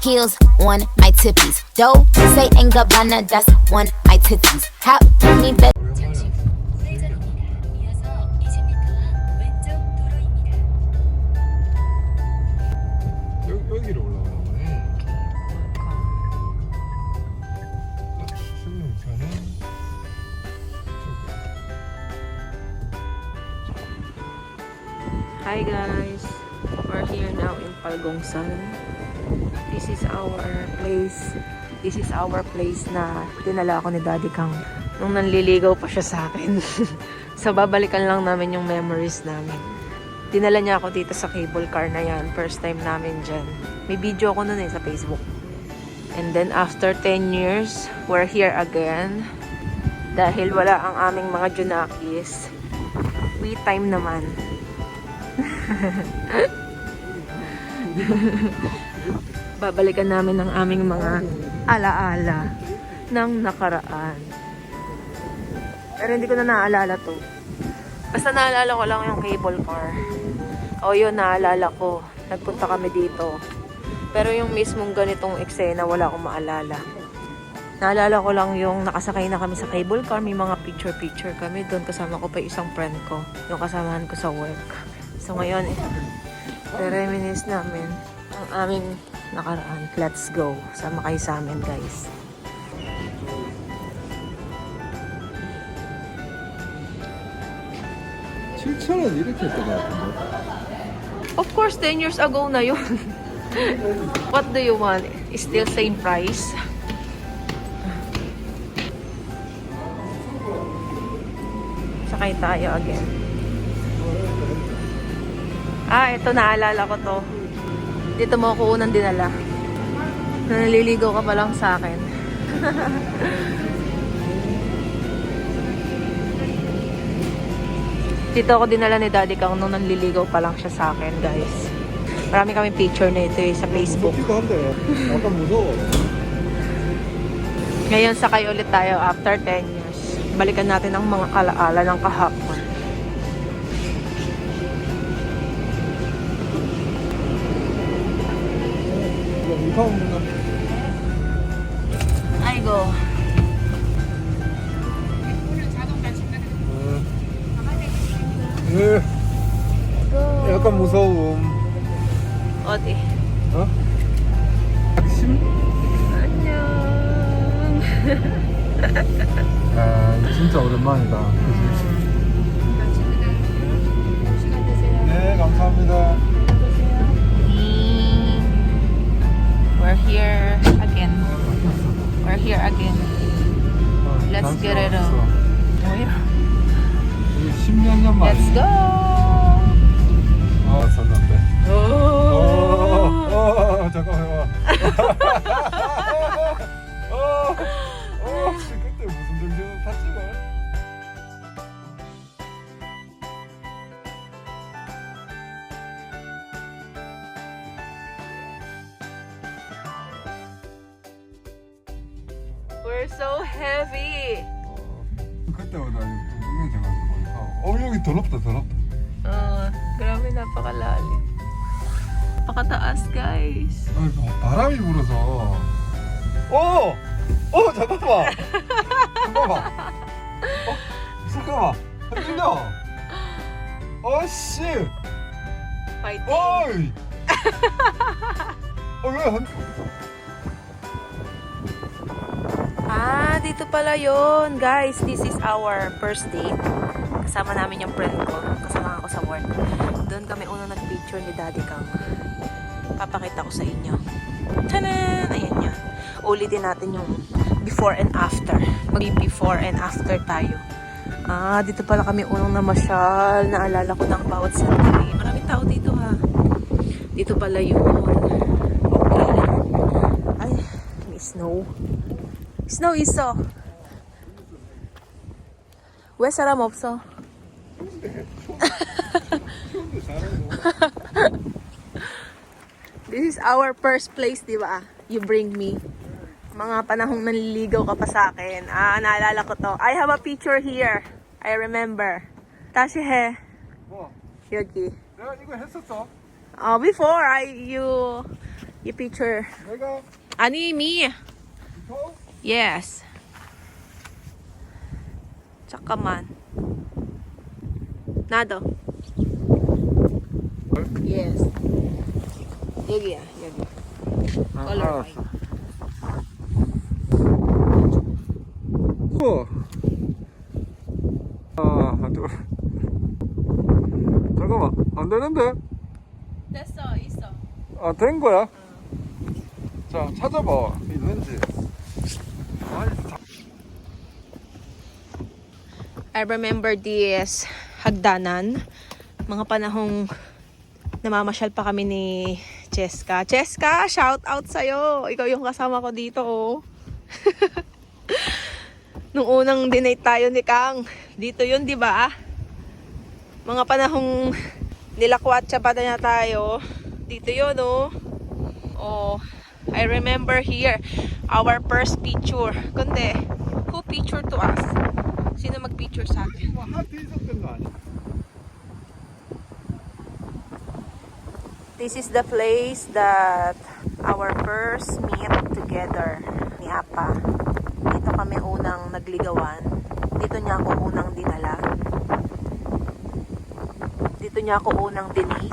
heels on my tippies. Dough, say and Gabbana, that's on my titties. How me bet. 잠시 후 우회전입니다. 이어서 20m 앞 왼쪽 도로입니다. 여기로 올라가나 보네. 승용차는 Hi guys, we're here now in Palgongsan. This is our place. This is our place na dinala ako ni Daddy Kang nung nanliligaw pa siya sa akin. So babalikan lang namin yung memories namin. Dinala niya ako dito sa cable car na yan. First time namin dyan. May video ako nun sa Facebook. And then after 10 years, we're here again. Dahil wala ang aming mga Junakis. We time naman. Babalikan namin ang aming mga alaala ng nakaraan. Pero hindi ko na naalala to. Basta naalala ko lang yung cable car. O yun, naalala ko. Nagpunta kami dito. Pero yung mismong ganitong eksena, wala akong maalala. Naalala ko lang yung nakasakay na kami sa cable car. May mga picture-picture kami. Doon kasama ko pa isang friend ko. Yung kasamahan ko sa work. So ngayon, re-reminisce namin ang aming nakaraan. Let's go. Sama kayo sa amin, guys. 칠천원 이렇게 했던 것 같은데. Of course, 10 years ago na yun. What do you want? Still same price? Sakay tayo again. Ito naalala ko to. Dito mo ako unang dinala. Naliligaw ka pa lang sa akin. Dito ako dinala ni Daddy Kang nung nanliligaw pa lang siya sa akin, guys. Marami kami picture na ito sa Facebook. 약간 무서워. Ngayon sakay ulit tayo after 10 years. Balikan natin ang mga alaala ng kahapon. Ay, go. 약간 무서움. 어디? 어? 심? 안녕. 아, 진짜 오랜만이다. 네, 감사합니다. We're here again. We're here again. Let's get it on. 이게 10년 전 말이야. Let's go. 썼는데. 잠깐만. 그때 무슨 정신을 탔지 말. We're so heavy. 그때보다 운전해가지고 여기 더럽다. Grabe, napakalalim. Napakataas, guys. 바람이 불어서. 잠깐만. 잠깐만. 흔들려. 씨. Fighting. 어이. 왜 Dito pala yun. Guys, this is our first date. Kasama namin yung friend ko. Kasama ako sa work. Doon kami unang nag-picture ni Daddy Kang. Papakita ko sa inyo. Tanan! Ayan yun. Ulitin natin yung before and after. Mag-before and after tayo. Dito pala kami unang namasyal. Naalala ko ng bawat sandali. Maraming tao dito, ha. Dito pala yun. Okay. Ay, may snow. Snow 있어. 왜 사람 없어? This is our first place, di ba? You bring me. Mga panahong nanliligaw ka pa sa akin. Naalala ko to. I have a picture here. I remember. 다시 해. 뭐? 여기. 내가 이거 했었어. Before, You picture. 내가 아니, me. 더? Yes. 잠깐만. 나도. Yes. 여기야, 여기. Color white. 우와. 안 돼. 잠깐만, 안 되는데? 됐어, 있어. 된 거야? 자, 찾아봐. 있는지. I remember this hagdanan. Mga panahong namamasyal pa kami ni Cheska. Cheska, shout out sa'yo. Ikaw yung kasama ko dito, oh. Nung unang dinate tayo ni Kang, dito yun, di ba? Mga panahong nilakwatsa pa na tayo, dito yun, oh. Oh, I remember here, our first picture. Kundi, who pictured to us? Sino mag-picture sa akin? 하트 있었던 거 아니야? This is the place that our first meet together ni Apa. Dito kami unang nagligawan. Dito niya ako unang dinala. Dito niya ako unang dinate.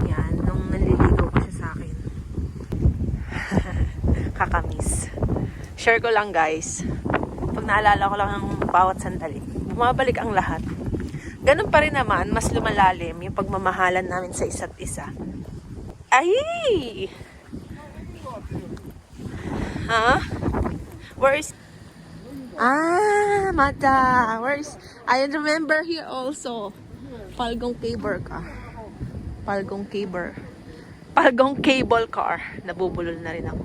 Yan, nung nanliligaw pa siya sa akin. Kakamiss. Share ko lang guys. Pag naalala ko lang ang bawat sandali, bumabalik ang lahat. Ganun pa rin naman, mas lumalalim yung pagmamahalan namin sa isa't isa. Ay! Ha? Where is... Mata! Where is... I remember here also. Palgong cable car. Palgong cable car. Nabubulol na rin ako.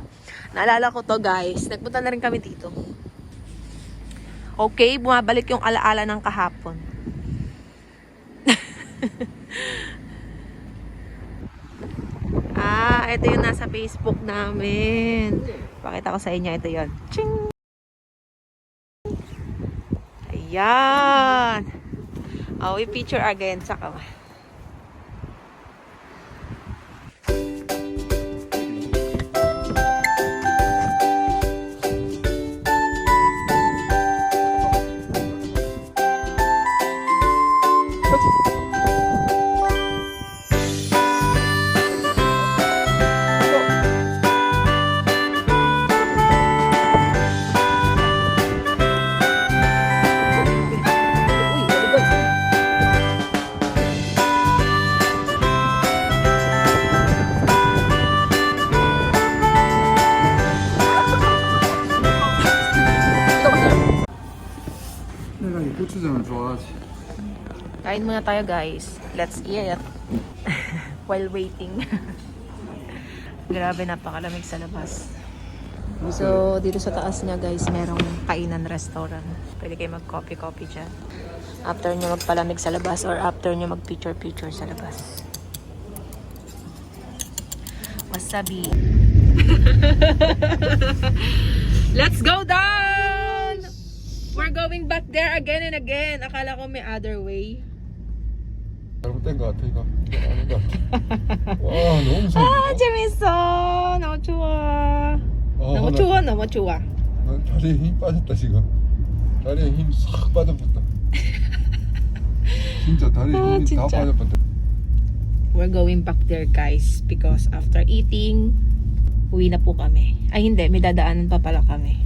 Naalala ko to guys. Nagpunta na rin kami dito. Okay, bumabalik yung alaala ng kahapon. Ito yung nasa Facebook namin. Pakita ko sa inyo, ito yun. Ching! Ayan! Oh, we picture again. Saka. 내가 이 고추장을 좋아하지. Kain muna tayo guys. Let's eat. While waiting. Grabe, napakalamig sa labas. So, dito sa taas niya guys, merong kainan restaurant. Pwede kayo mag-coffee dyan. After nyo magpalamig sa labas or after nyo mag-picture sa labas. Wasabi. Let's go down! We're going back there again and again. Akala ko may other way. 잘못된 거 같아 이거. 아닌 거 같아. 와 너무 무서워. 재밌어. 너무 좋아. 너무 나- 좋아, 너무 좋아. 나 다리에 힘 빠졌다 지금. 다리에 힘 싹 빠져버렸다. 진짜 다리에 힘이 다 진짜. 빠져버렸다. We're going back there guys because after eating, uwi na po kami. Ay hindi, may dadaanan pa pala kami.